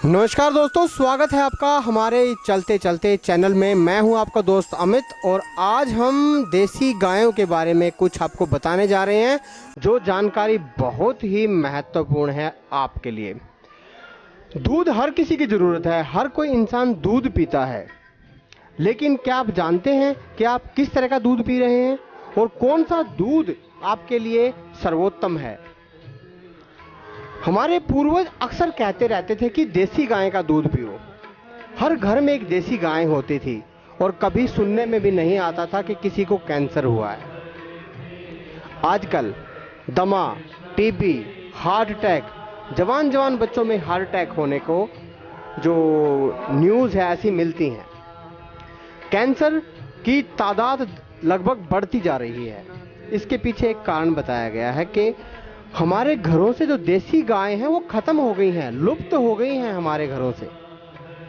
नमस्कार दोस्तों, स्वागत है आपका हमारे चलते चलते चैनल में। मैं हूं आपका दोस्त अमित और आज हम देसी गायों के बारे में कुछ आपको बताने जा रहे हैं जो जानकारी बहुत ही महत्वपूर्ण है आपके लिए। दूध हर किसी की ज़रूरत है, हर कोई इंसान दूध पीता है, लेकिन क्या आप जानते हैं कि आप किस तरह का दूध पी रहे हैं और कौन सा दूध आपके लिए सर्वोत्तम है। हमारे पूर्वज अक्सर कहते रहते थे कि देसी गाय का दूध पियो। हर घर में एक देसी गाय होती थी और कभी सुनने में भी नहीं आता था कि किसी को कैंसर हुआ है। आजकल दमा, टीबी, हार्ट अटैक, जवान बच्चों में हार्ट अटैक होने को जो न्यूज़ है ऐसी मिलती हैं। कैंसर की तादाद लगभग बढ़ती जा रही है। इसके पीछे एक कारण बताया गया है कि हमारे घरों से जो देसी गाय हैं वो खत्म हो गई हैं, लुप्त हो गई हैं हमारे घरों से।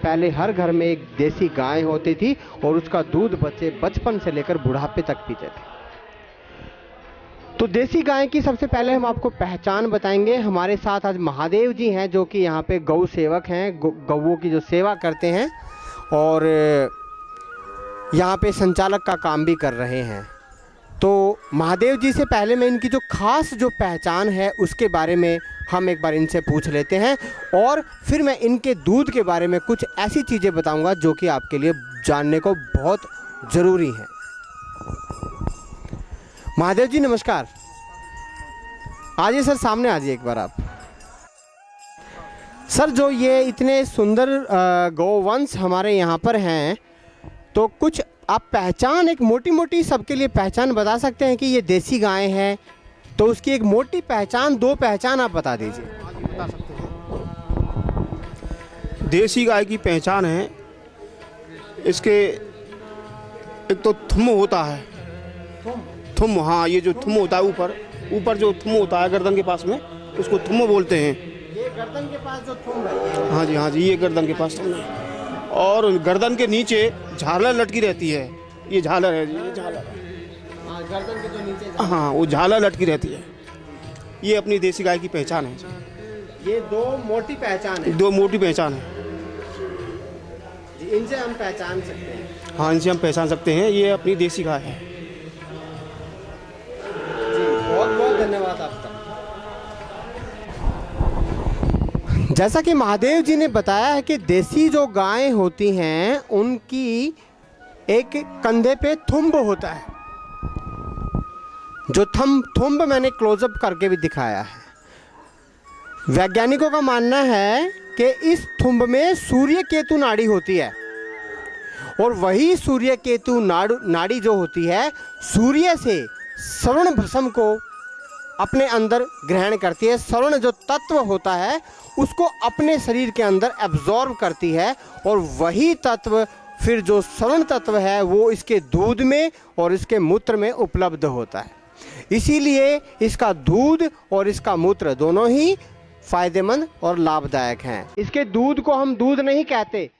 पहले हर घर में एक देसी गाय होती थी और उसका दूध बच्चे बचपन से लेकर बुढ़ापे तक पीते थे। तो देसी गाय की सबसे पहले हम आपको पहचान बताएंगे। हमारे साथ आज महादेव जी हैं जो कि यहाँ पे गौ सेवक हैं, गौओं की जो सेवा करते हैं और यहाँ पे संचालक का काम भी कर रहे हैं। तो महादेव जी से पहले मैं इनकी जो खास जो पहचान है उसके बारे में हम एक बार इनसे पूछ लेते हैं और फिर मैं इनके दूध के बारे में कुछ ऐसी चीज़ें बताऊंगा जो कि आपके लिए जानने को बहुत ज़रूरी है। महादेव जी नमस्कार। आइए सर, सामने आ जाइए एक बार आप। सर, जो ये इतने सुंदर गौवंश हमारे यहाँ पर हैं, तो कुछ आप पहचान, एक मोटी मोटी सबके लिए पहचान बता सकते हैं कि ये देसी गाय है, तो उसकी एक मोटी पहचान, दो पहचान आप बता दीजिए। बता सकते हैं। देसी गाय की पहचान है, इसके एक तो थुम होता है। थुम, हाँ, ये जो थुम होता है ऊपर जो थुम होता है गर्दन के पास में, उसको थुम बोलते हैं। ये गर्दन के पास जो थुम है? हाँ जी, ये गर्दन के पास थुम है। और गर्दन के नीचे झालर लटकी रहती है। ये झालर है जी, ये झालर है। हाँ, गर्दन के जो नीचे, हाँ, वो झालर लटकी रहती है। ये अपनी देसी गाय की पहचान है जी। ये दो मोटी पहचान है। दो मोटी पहचान है जी, इनसे हम पहचान सकते हैं। हाँ, इनसे हम पहचान सकते हैं, ये अपनी देसी गाय है जी। बहुत बहुत धन्यवाद आपका। जैसा कि महादेव जी ने बताया है कि देसी जो गायें होती हैं उनकी एक कंधे पे थुम्ब होता है। जो थुम्ब मैंने क्लोजअप करके भी दिखाया है। वैज्ञानिकों का मानना है कि इस थुम्ब में सूर्य केतु नाड़ी होती है और वही सूर्य केतु नाड़ी जो होती है सूर्य से स्वर्ण भस्म को अपने अंदर ग्रहण करती है। स्वर्ण जो तत्व होता है उसको अपने शरीर के अंदर एब्जॉर्ब करती है और वही तत्व फिर जो स्वर्ण तत्व है वो इसके दूध में और इसके मूत्र में उपलब्ध होता है। इसीलिए इसका दूध और इसका मूत्र दोनों ही फायदेमंद और लाभदायक हैं। इसके दूध को हम दूध नहीं कहते,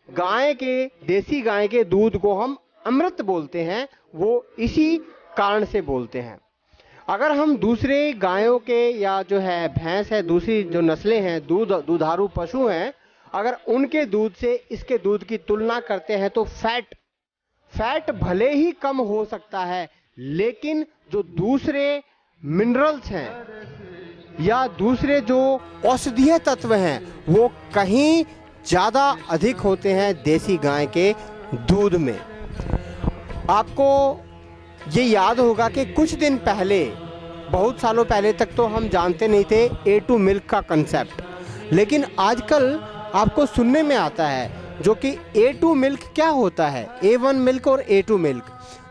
देसी गाय के दूध को हम अमृत बोलते हैं। वो इसी कारण से बोलते हैं। अगर हम दूसरे गायों के या जो है भैंस है, दूसरी जो नस्लें हैं, दुधारू पशु हैं, अगर उनके दूध से इसके दूध की तुलना करते हैं तो फैट भले ही कम हो सकता है, लेकिन जो दूसरे मिनरल्स हैं या दूसरे जो औषधीय तत्व हैं वो कहीं ज़्यादा अधिक होते हैं देसी गाय के दूध में। आपको ये याद होगा कि कुछ दिन पहले, बहुत सालों पहले तक तो हम जानते नहीं थे A2 मिल्क का कंसेप्ट, लेकिन आजकल आपको सुनने में आता है जो कि A2 मिल्क क्या होता है। A1 मिल्क और A2 मिल्क,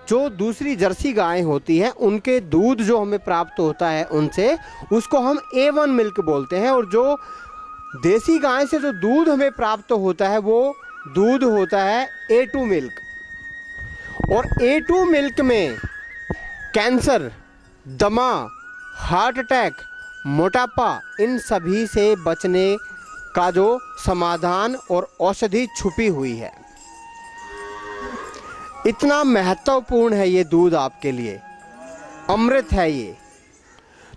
जो दूसरी जर्सी गायें होती हैं उनके दूध जो हमें प्राप्त होता है उनसे, उसको हम A1 मिल्क बोलते हैं। और जो देसी गाय से जो दूध हमें प्राप्त होता है वो दूध होता है A2 मिल्क। और A2 मिल्क में कैंसर, दमा, हार्ट अटैक, मोटापा, इन सभी से बचने का जो समाधान और औषधि छुपी हुई है। इतना महत्वपूर्ण है ये दूध आपके लिए, अमृत है ये।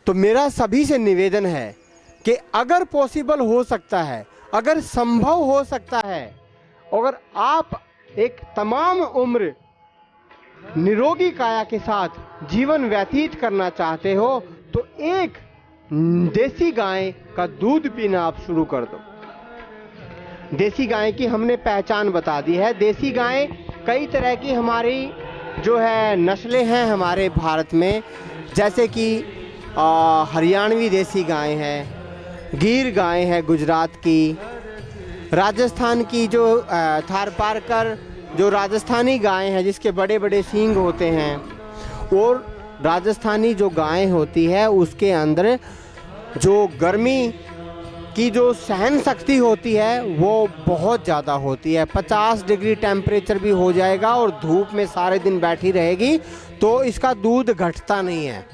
तो मेरा सभी से निवेदन है कि अगर पॉसिबल हो सकता है, अगर संभव हो सकता है, अगर आप एक तमाम उम्र निरोगी काया के साथ जीवन व्यतीत करना चाहते हो तो एक देसी गाय का दूध पीना आप शुरू कर दो। देसी गाय की हमने पहचान बता दी है। देसी गाय कई तरह की हमारी जो है नस्लें हैं हमारे भारत में, जैसे कि हरियाणवी देसी गाय है, गिर गाय है गुजरात की, राजस्थान की जो थारपारकर जो राजस्थानी गाय है जिसके बड़े बड़े सींग होते हैं, और राजस्थानी जो गाय होती है उसके अंदर जो गर्मी की जो सहन शक्ति होती है वो बहुत ज़्यादा होती है। 50 डिग्री टेम्परेचर भी हो जाएगा और धूप में सारे दिन बैठी रहेगी तो इसका दूध घटता नहीं है।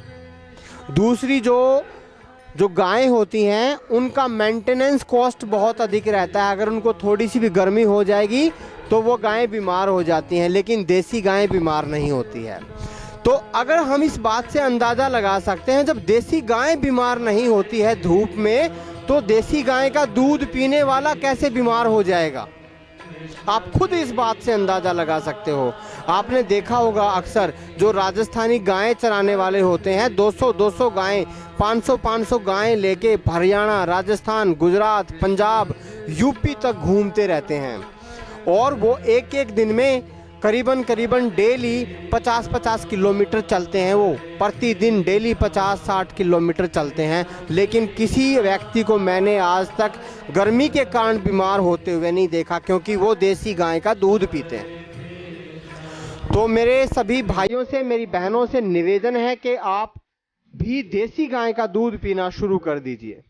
दूसरी जो गायें होती हैं उनका मेंटेनेंस कॉस्ट बहुत अधिक रहता है। अगर उनको थोड़ी सी भी गर्मी हो जाएगी तो वो गायें बीमार हो जाती हैं, लेकिन देसी गायें बीमार नहीं होती है। तो अगर हम इस बात से अंदाज़ा लगा सकते हैं जब देसी गाय बीमार नहीं होती है धूप में, तो देसी गाय का दूध पीने वाला कैसे बीमार हो जाएगा। आप खुद इस बात से अंदाज़ा लगा सकते हो। आपने देखा होगा अक्सर जो राजस्थानी गायें चराने वाले होते हैं 200-200 गायें, 500-500 गायें लेके हरियाणा, राजस्थान, गुजरात, पंजाब, यूपी तक घूमते रहते हैं और वो एक एक दिन में करीबन डेली 50-50 किलोमीटर चलते हैं। वो प्रतिदिन डेली 50-60 किलोमीटर चलते हैं, लेकिन किसी व्यक्ति को मैंने आज तक गर्मी के कारण बीमार होते हुए नहीं देखा, क्योंकि वो देसी गाय का दूध पीते हैं। तो मेरे सभी भाइयों से, मेरी बहनों से निवेदन है कि आप भी देसी गाय का दूध पीना शुरू कर दीजिए।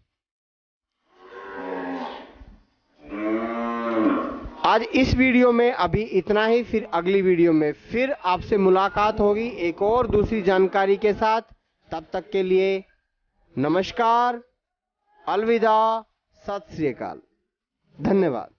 आज इस वीडियो में अभी इतना ही, फिर अगली वीडियो में फिर आपसे मुलाकात होगी एक और दूसरी जानकारी के साथ। तब तक के लिए नमस्कार, अलविदा, सत श्री अकाल, धन्यवाद।